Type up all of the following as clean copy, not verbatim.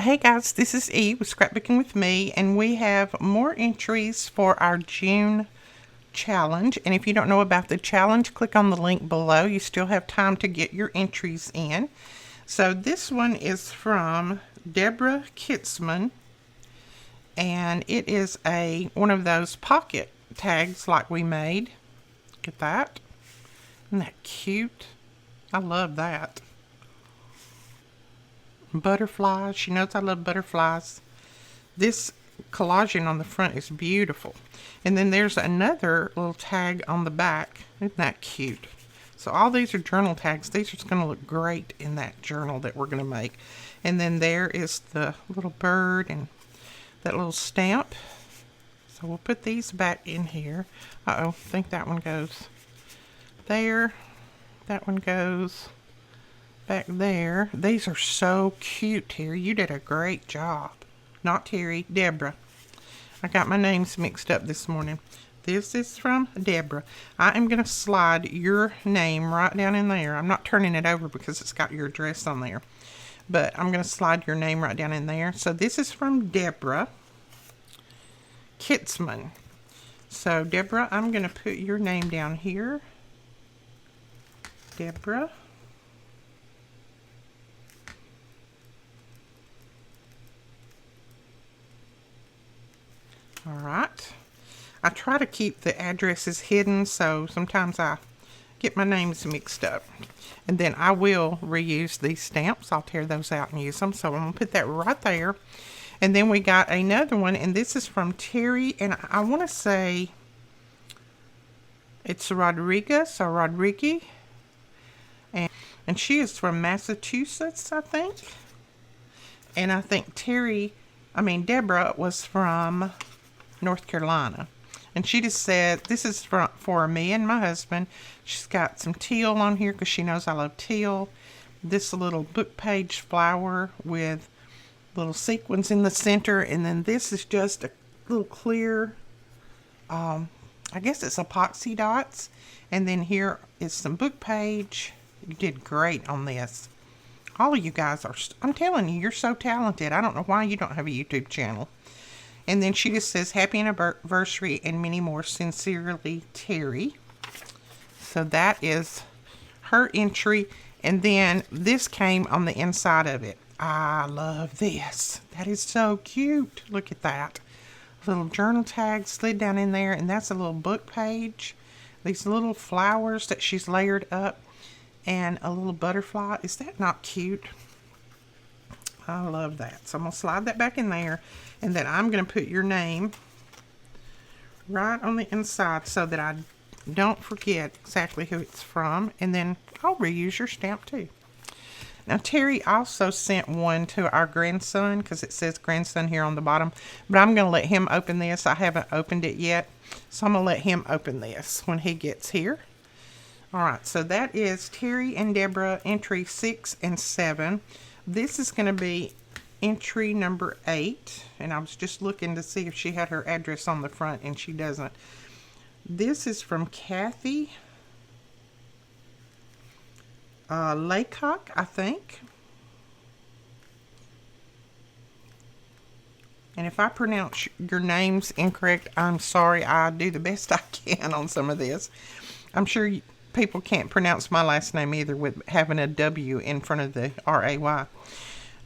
Hey guys, this is E with Scrapbooking with Me, and we have more entries for our June challenge. And if you don't know about the challenge, click on the link below. You still have time to get your entries in. So this one is from Deborah Kitzman, and it is one of those pocket tags like we made. Look at that. Isn't that cute? I love that. Butterflies. She knows I love butterflies. This collaging on the front is beautiful. And then there's another little tag on the back. Isn't that cute? So all these are journal tags. These are just going to look great in that journal that we're going to make. And then there is the little bird and that little stamp. So we'll put these back in here. I think that one goes there. That one goes back there. These are so cute, Terry. You did a great job. Not Terry, Deborah. I got my names mixed up this morning. This is from Deborah. I am going to slide your name right down in there. I'm not turning it over because it's got your address on there. But I'm going to slide your name right down in there. So this is from Deborah Kitzman. So Deborah, I'm going to put your name down here. Deborah. All right. I try to keep the addresses hidden, so sometimes I get my names mixed up. And then I will reuse these stamps. I'll tear those out and use them. So I'm going to put that right there. And then we got another one, and this is from Terry, and I want to say it's Rodriguez or Rodriguez. And she is from Massachusetts, I think. And I think Deborah was from North Carolina. And she just said, this is for me and my husband. She's got some teal on here because she knows I love teal. This little book page flower with little sequins in the center. And then this is just a little clear, I guess it's epoxy dots. And then here is some book page. You did great on this. All of you guys I'm telling you, you're so talented. I don't know why you don't have a YouTube channel. And then she just says, happy anniversary and many more. Sincerely, Terry. So that is her entry. And then this came on the inside of it. I love this. That is so cute. Look at that. Little journal tag slid down in there. And that's a little book page. These little flowers that she's layered up. And a little butterfly. Is that not cute? I love that. So I'm going to slide that back in there. And then I'm going to put your name right on the inside so that I don't forget exactly who it's from. And then I'll reuse your stamp too. Now Terry also sent one to our grandson because it says grandson here on the bottom. But I'm going to let him open this. I haven't opened it yet. So I'm going to let him open this when he gets here. Alright, so that is Terry and Deborah entry 6 and 7. This is going to be entry number 8. And I was just looking to see if she had her address on the front, and she doesn't. This is from Kathy Laycock, I think. And if I pronounce your names incorrect, I'm sorry. I do the best I can on some of this. I'm sure people can't pronounce my last name either with having a W in front of the R-A-Y.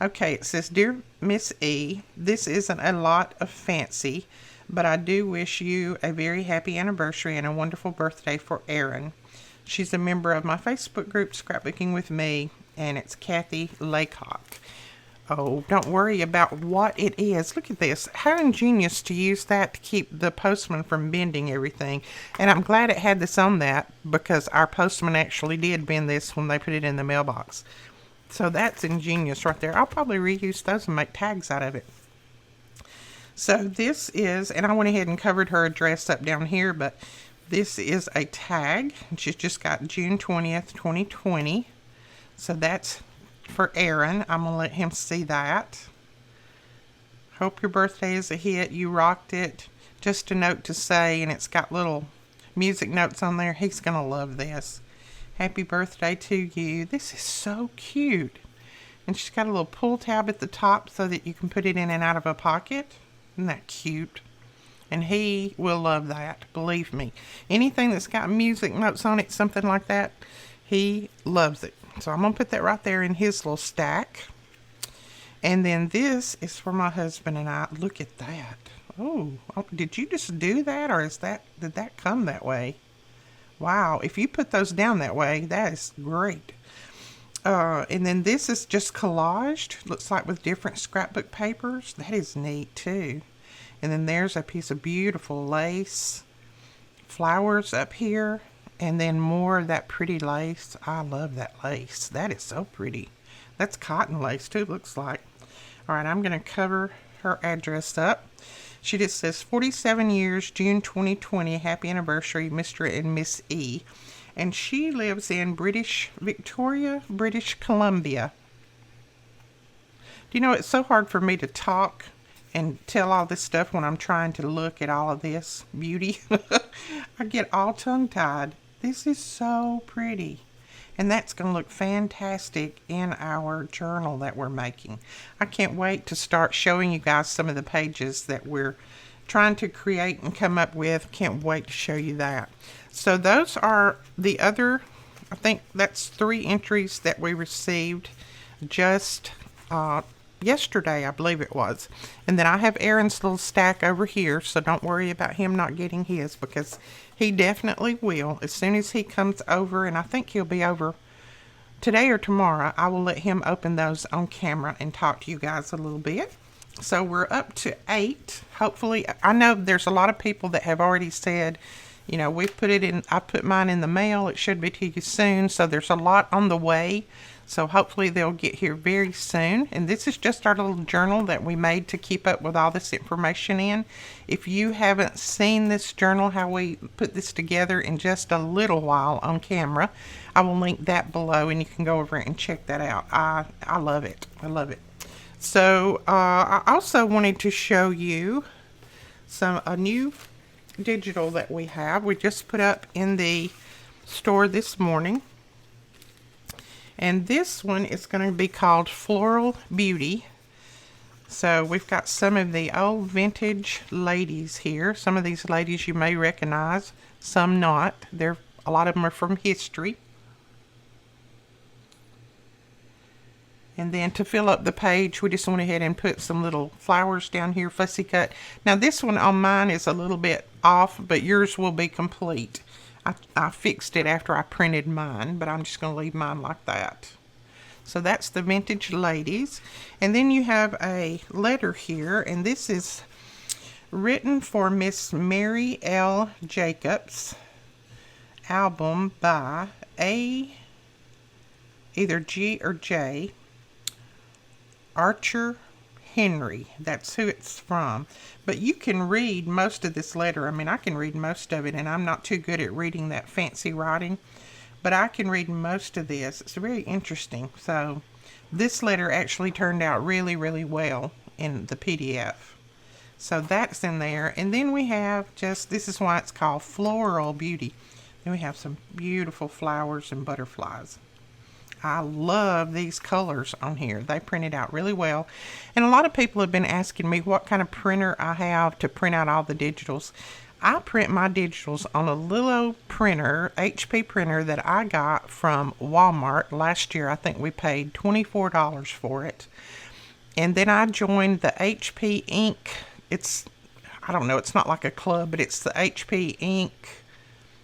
Okay, it says, Dear Miss E, this isn't a lot of fancy, but I do wish you a very happy anniversary and a wonderful birthday for Erin. She's a member of my Facebook group, Scrapbooking with Me, and it's Kathy Laycock. Oh, don't worry about what it is. Look at this. How ingenious to use that to keep the postman from bending everything. And I'm glad it had this on that because our postman actually did bend this when they put it in the mailbox. So that's ingenious right there. I'll probably reuse those and make tags out of it. So this is, and I went ahead and covered her address up down here, but this is a tag. She's just got June 20th, 2020. So that's for Aaron. I'm going to let him see that. Hope your birthday is a hit. You rocked it. Just a note to say, and it's got little music notes on there. He's going to love this. Happy birthday to you. This is so cute. And she's got a little pull tab at the top so that you can put it in and out of a pocket. Isn't that cute? And he will love that, believe me. Anything that's got music notes on it, something like that, he loves it. So I'm going to put that right there in his little stack. And then this is for my husband and I. Look at that. Oh, did you just do that, or did that come that way? Wow, if you put those down that way, that is great. And then this is just collaged. Looks like with different scrapbook papers. That is neat too. And then there's a piece of beautiful lace, flowers up here, and then more of that pretty lace. I love that lace. That is so pretty. That's cotton lace too, looks like. All right, I'm going to cover her address up. She just says 47 years, June 2020, happy anniversary, Mr. and Miss E. And she lives in Victoria, British Columbia. Do you know, it's so hard for me to talk and tell all this stuff when I'm trying to look at all of this beauty. I get all tongue-tied. This is so pretty. And that's going to look fantastic in our journal that we're making. I can't wait to start showing you guys some of the pages that we're trying to create and come up with. Can't wait to show you that. So those are the other, I think that's 3 entries that we received just yesterday, I believe it was. And then I have Aaron's little stack over here, so don't worry about him not getting his, because he definitely will. As soon as he comes over, and I think he'll be over today or tomorrow, I will let him open those on camera and talk to you guys a little bit. So we're up to 8. Hopefully, I know there's a lot of people that have already said, you know, I put mine in the mail. It should be to you soon. So there's a lot on the way. So hopefully they'll get here very soon. And this is just our little journal that we made to keep up with all this information in. If you haven't seen this journal, how we put this together in just a little while on camera, I will link that below and you can go over and check that out. I love it. I love it. So I also wanted to show you a new digital that we have. We just put up in the store this morning. And this one is going to be called Floral Beauty. So we've got some of the old vintage ladies here. Some of these ladies you may recognize, some not. A lot of them are from history. And then to fill up the page, we just went ahead and put some little flowers down here, fussy cut. Now this one on mine is a little bit off, but yours will be complete. I fixed it after I printed mine, but I'm just going to leave mine like that. So that's the vintage ladies. And then you have a letter here, and this is written for Miss Mary L. Jacobs, album by either G or J, Archer Henry. That's who it's from. But you can read most of this letter. I mean, I can read most of it, and I'm not too good at reading that fancy writing, but I can read most of this. It's very interesting. So this letter actually turned out really, really well in the PDF. So that's in there. And then we have this is why it's called Floral Beauty. Then we have some beautiful flowers and butterflies. I love these colors on here. They printed out really well. And a lot of people have been asking me what kind of printer I have to print out all the digitals. I print my digitals on a little printer, HP printer that I got from Walmart last year. I think we paid $24 for it. And then I joined the HP Ink. I don't know, it's not like a club, but it's the HP Ink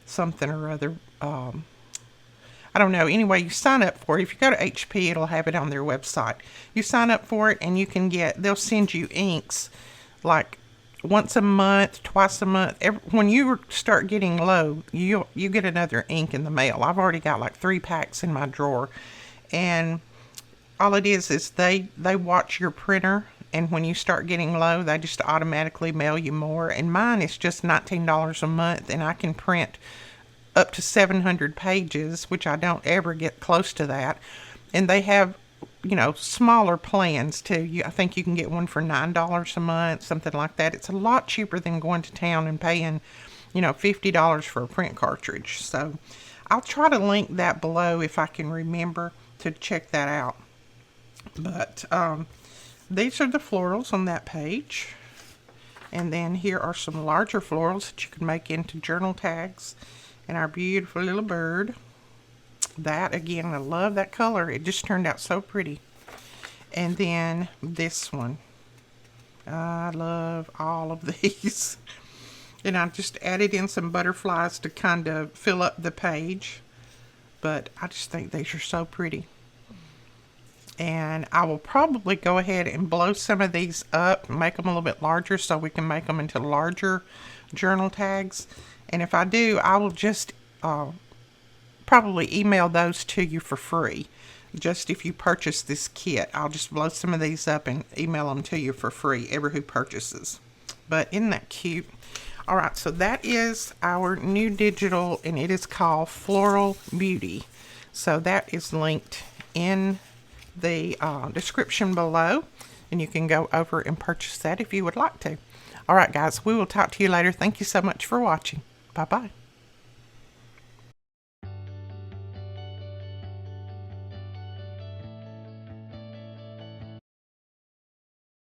something or other. I don't know. Anyway, you sign up for it. If you go to HP, it'll have it on their website. You sign up for it and you can they'll send you inks like once a month, twice a month. When you start getting low, you get another ink in the mail. I've already got like 3 packs in my drawer. And all it is they watch your printer, and when you start getting low, they just automatically mail you more. And mine is just $19 a month, and I can print up to 700 pages, which I don't ever get close to that. And they have, smaller plans too. I think you can get one for $9 a month, something like that. It's a lot cheaper than going to town and paying, $50 for a print cartridge. So I'll try to link that below if I can remember to check that out. But these are the florals on that page. And then here are some larger florals that you can make into journal tags. And our beautiful little bird. That, again, I love that color. It just turned out so pretty. And then this one. I love all of these. And I just added in some butterflies to kind of fill up the page. But I just think these are so pretty. And I will probably go ahead and blow some of these up, make them a little bit larger so we can make them into larger journal tags. And if I do, I will just probably email those to you for free. Just if you purchase this kit, I'll just blow some of these up and email them to you for free, ever who purchases. But isn't that cute? All right, so that is our new digital, and it is called Floral Beauty. So that is linked in the description below, and you can go over and purchase that if you would like to. All right, guys, we will talk to you later. Thank you so much for watching. Bye-bye.